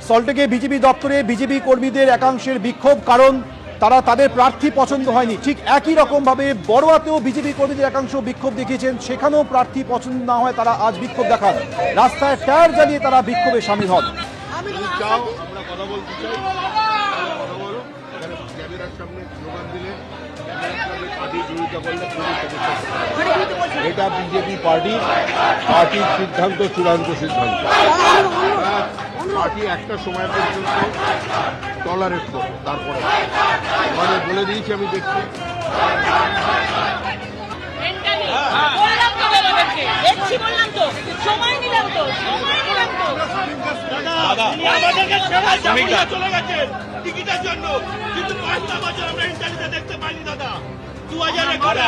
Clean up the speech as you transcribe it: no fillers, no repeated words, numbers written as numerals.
সল্টলেকে BJP দপ্তরে BJP কর্মীদের একাংশের বিক্ষোভ, কারণ তারা তাদের প্রার্থী পছন্দ হয়নি। ঠিক একই রকম ভাবে বড়ুয়াতেও বিজেপি কর্মীদের একাংশ বিক্ষোভ দেখিয়েছেন, সেখানেও প্রার্থী পছন্দ না হয় তারা আজ বিক্ষোভ দেখান। রাস্তায় টায়ার জ্বালিয়ে তারা বিক্ষোভে সামিল হন। এটা বিজেপি পার্টির সিদ্ধান্ত, চূড়ান্ত সিদ্ধান্ত। পার্টি একটা সময় পর্যন্ত টলারেট করবে, তারপরে মানে বলে দিয়েছি আমি দেখছি। টিকিটের জন্য কিন্তু 5টা বছর আমরা ইন্টারনেটে দেখতে পাইনি দাদা। 2000 আমরা